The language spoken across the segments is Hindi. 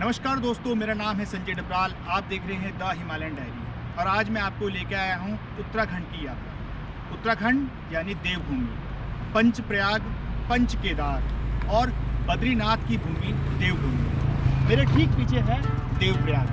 नमस्कार दोस्तों, मेरा नाम है संजय डबराल। आप देख रहे हैं द हिमालयन डायरी और आज मैं आपको लेकर आया हूँ उत्तराखंड की यात्रा। उत्तराखंड यानी देवभूमि, पंच प्रयाग, पंच केदार और बद्रीनाथ की भूमि देवभूमि। मेरे ठीक पीछे है देवप्रयाग।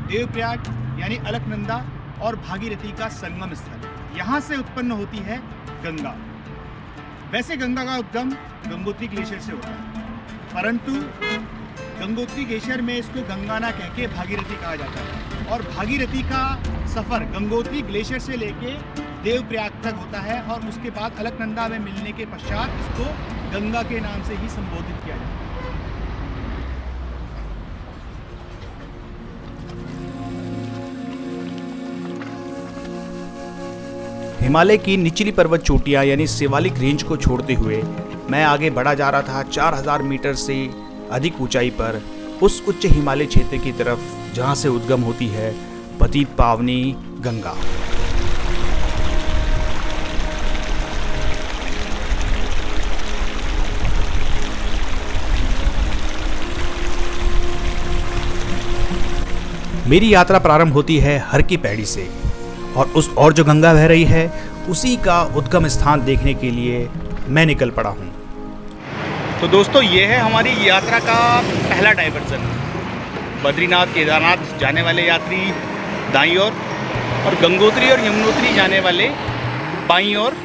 देवप्रयाग यानी अलकनंदा और भागीरथी का संगम स्थल। यहाँ से उत्पन्न होती है गंगा। वैसे गंगा का उद्गम गंगोत्री ग्लेशियर से होता है, परंतु गंगोत्री ग्लेशियर में इसको गंगा ना कह के भागीरथी कहा जाता है और भागीरथी का सफ़र गंगोत्री ग्लेशियर से लेके देवप्रयाग तक होता है और उसके बाद अलकनंदा में मिलने के पश्चात इसको गंगा के नाम से ही संबोधित किया जाता है। हिमालय की निचली पर्वत चोटियां यानी शिवालिक रेंज को छोड़ते हुए मैं आगे बढ़ा जा रहा था 4000 मीटर से अधिक ऊंचाई पर उस उच्च हिमालय क्षेत्र की तरफ जहां से उद्गम होती है पतित पावनी गंगा। मेरी यात्रा प्रारंभ होती है हर की पैड़ी से और जो गंगा बह रही है उसी का उद्गम स्थान देखने के लिए मैं निकल पड़ा हूँ। तो दोस्तों, ये है हमारी यात्रा का पहला डाइवर्जन। बद्रीनाथ केदारनाथ जाने वाले यात्री दाईं ओर और गंगोत्री और यमुनोत्री जाने वाले बाईं ओर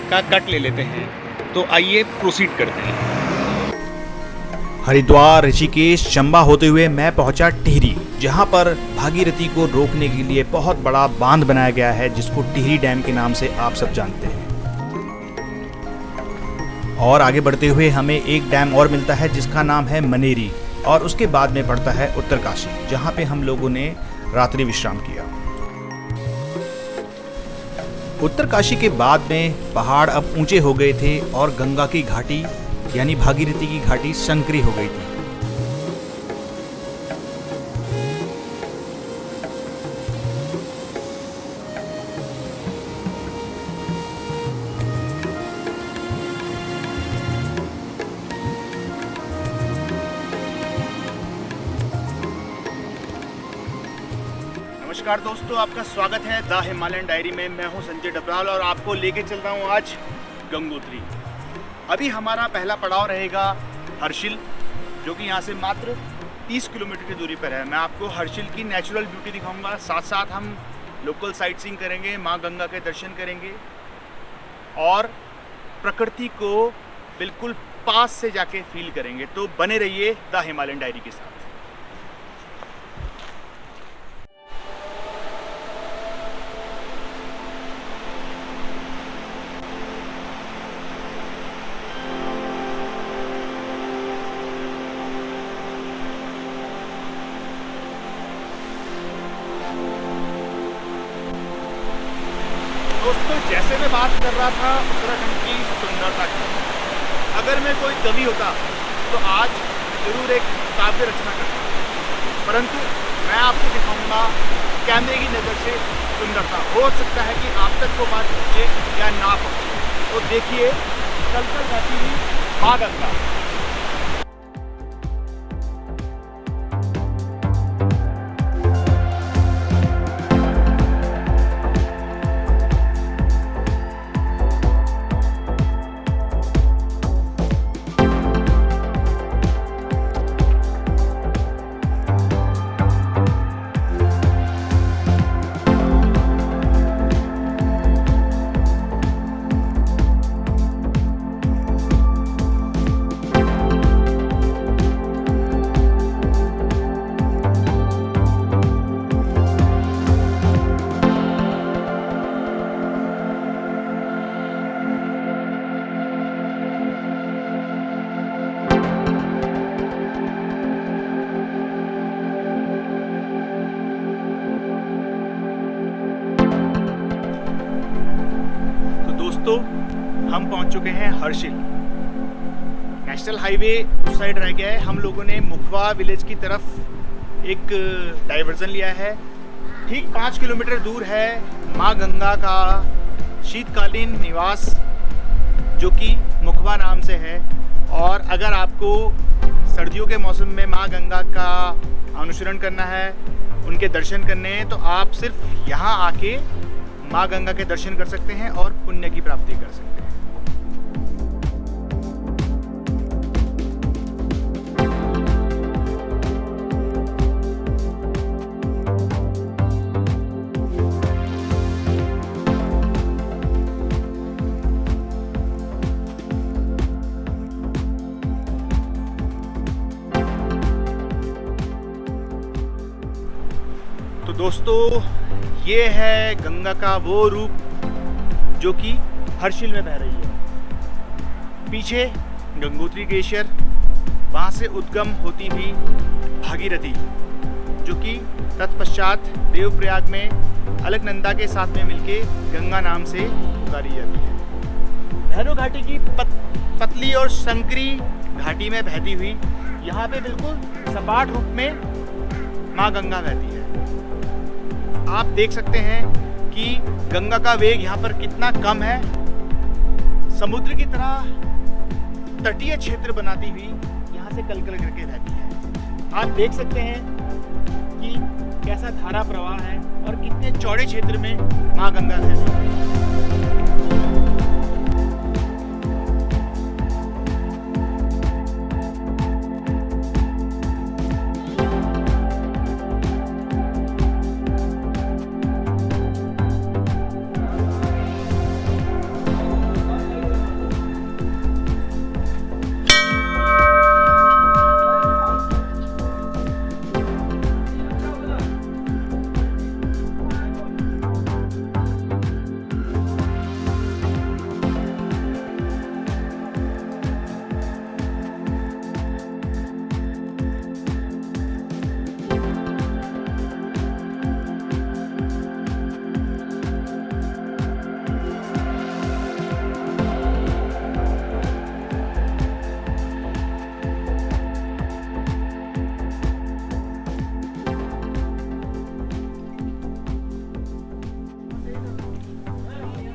का कट ले लेते हैं। तो आइए प्रोसीड करते हैं। हरिद्वार, ऋषिकेश, चंबा होते हुए मैं पहुंचा टिहरी, जहां पर भागीरथी को रोकने के लिए बहुत बड़ा बांध बनाया गया है जिसको टिहरी डैम के नाम से आप सब जानते हैं। और आगे बढ़ते हुए हमें एक डैम और मिलता है जिसका नाम है मनेरी और उसके बाद में पड़ता है उत्तरकाशी, जहां पे हम लोगों ने रात्रि विश्राम किया। उत्तरकाशी के बाद में पहाड़ अब ऊंचे हो गए थे और गंगा की घाटी यानी भागीरथी की घाटी संकरी हो गई थी। नमस्कार दोस्तों, आपका स्वागत है द हिमालयन डायरी में। मैं हूं संजय डबराल और आपको लेके चल रहा हूं आज गंगोत्री। अभी हमारा पहला पड़ाव रहेगा हर्षिल, जो कि यहां से मात्र 30 किलोमीटर की दूरी पर है। मैं आपको हर्षिल की नेचुरल ब्यूटी दिखाऊंगा, साथ साथ हम लोकल साइट सीइंग करेंगे, माँ गंगा के दर्शन करेंगे और प्रकृति को बिल्कुल पास से जाके फील करेंगे। तो बने रहिए द हिमालयन डायरी के साथ। दोस्तों, जैसे मैं बात कर रहा था उत्तराखंड की सुंदरता की, अगर मैं कोई कवि होता तो आज जरूर एक काव्य रचना करता, परंतु मैं आपको दिखाऊंगा कैमरे की नज़र से सुंदरता। हो सकता है कि आप तक वो बात पहुँचे या ना पहुँचे। तो देखिए चल कर जाती हुई माँ गंगा। दोस्तों, हम पहुंच चुके हैं हर्षिल। नेशनल हाईवे उस साइड रह गया है। हम लोगों ने मुखवा विलेज की तरफ एक डाइवर्जन लिया है। ठीक 5 किलोमीटर दूर है माँ गंगा का शीतकालीन निवास, जो कि मुखवा नाम से है। और अगर आपको सर्दियों के मौसम में माँ गंगा का अनुसरण करना है, उनके दर्शन करने हैं, तो आप सिर्फ यहाँ आके माँ गंगा के दर्शन कर सकते हैं और पुण्य की प्राप्ति कर सकते हैं। तो दोस्तों, ये है गंगा का वो रूप जो कि हर्षिल में बह रही है। पीछे गंगोत्री ग्लेशियर, वहाँ से उद्गम होती हुई भागीरथी, जो कि तत्पश्चात देवप्रयाग में अलकनंदा के साथ में मिलके गंगा नाम से उतारी जाती है। भैरव घाटी की पतली और संकरी घाटी में बहती हुई यहाँ पे बिल्कुल सपाट रूप में माँ गंगा बहती है। आप देख सकते हैं कि गंगा का वेग यहाँ पर कितना कम है। समुद्र की तरह तटीय क्षेत्र बनाती हुई यहाँ से कलकल करके बहती है। आप देख सकते हैं कि कैसा धारा प्रवाह है और कितने चौड़े क्षेत्र में माँ गंगा बहती है।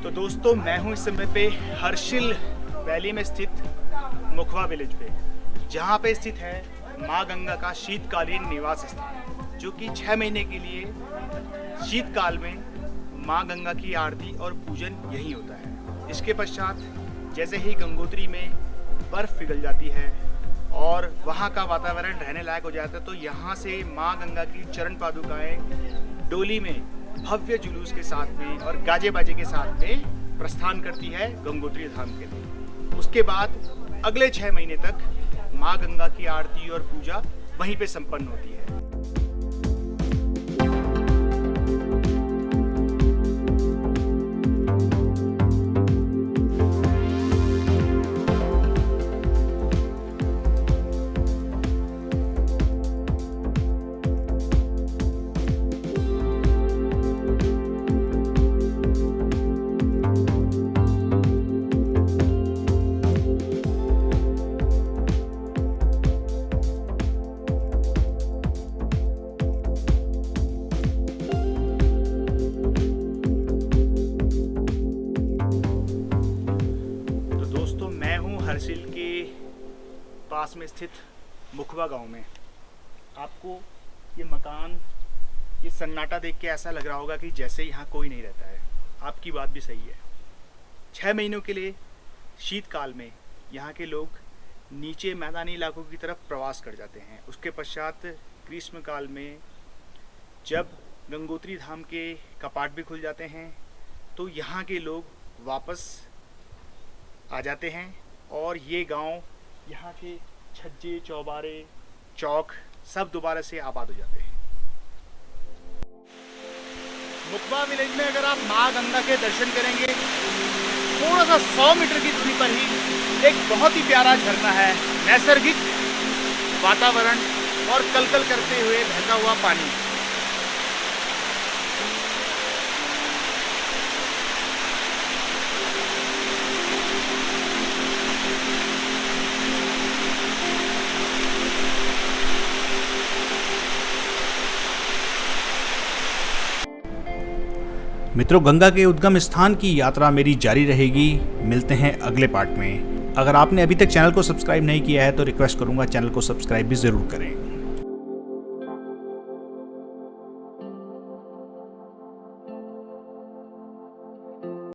तो दोस्तों, मैं हूँ इस समय पे हर्षिल वैली में स्थित मुखवा विलेज पे, जहाँ पे स्थित है माँ गंगा का शीतकालीन निवास स्थान, जो कि 6 महीने के लिए शीतकाल में माँ गंगा की आरती और पूजन यही होता है। इसके पश्चात जैसे ही गंगोत्री में बर्फ़ पिघल जाती है और वहाँ का वातावरण रहने लायक हो जाता है, तो यहाँ से माँ गंगा की चरण पादुकाएँ डोली में भव्य जुलूस के साथ में और गाजे बाजे के साथ में प्रस्थान करती है गंगोत्री धाम के लिए। उसके बाद अगले 6 महीने तक माँ गंगा की आरती और पूजा वहीं पे संपन्न होती है। हर्षिल के पास में स्थित मुखवा गांव में आपको ये मकान, ये सन्नाटा देख के ऐसा लग रहा होगा कि जैसे यहाँ कोई नहीं रहता है। आपकी बात भी सही है। 6 महीनों के लिए शीतकाल में यहाँ के लोग नीचे मैदानी इलाकों की तरफ प्रवास कर जाते हैं। उसके पश्चात ग्रीष्म काल में जब गंगोत्री धाम के कपाट भी खुल जाते हैं, तो यहाँ के लोग वापस आ जाते हैं और ये गांव, यहाँ के छज्जे, चौबारे, चौक सब दोबारा से आबाद हो जाते हैं। मुखवा विलेज में अगर आप माँ गंगा के दर्शन करेंगे, थोड़ा सा 100 मीटर की दूरी पर ही एक बहुत ही प्यारा झरना है। नैसर्गिक वातावरण और कलकल करते हुए बहता हुआ पानी। मित्रों, गंगा के उद्गम स्थान की यात्रा मेरी जारी रहेगी। मिलते हैं अगले पार्ट में। अगर आपने अभी तक चैनल को सब्सक्राइब नहीं किया है तो रिक्वेस्ट करूंगा चैनल को सब्सक्राइब भी ज़रूर करें।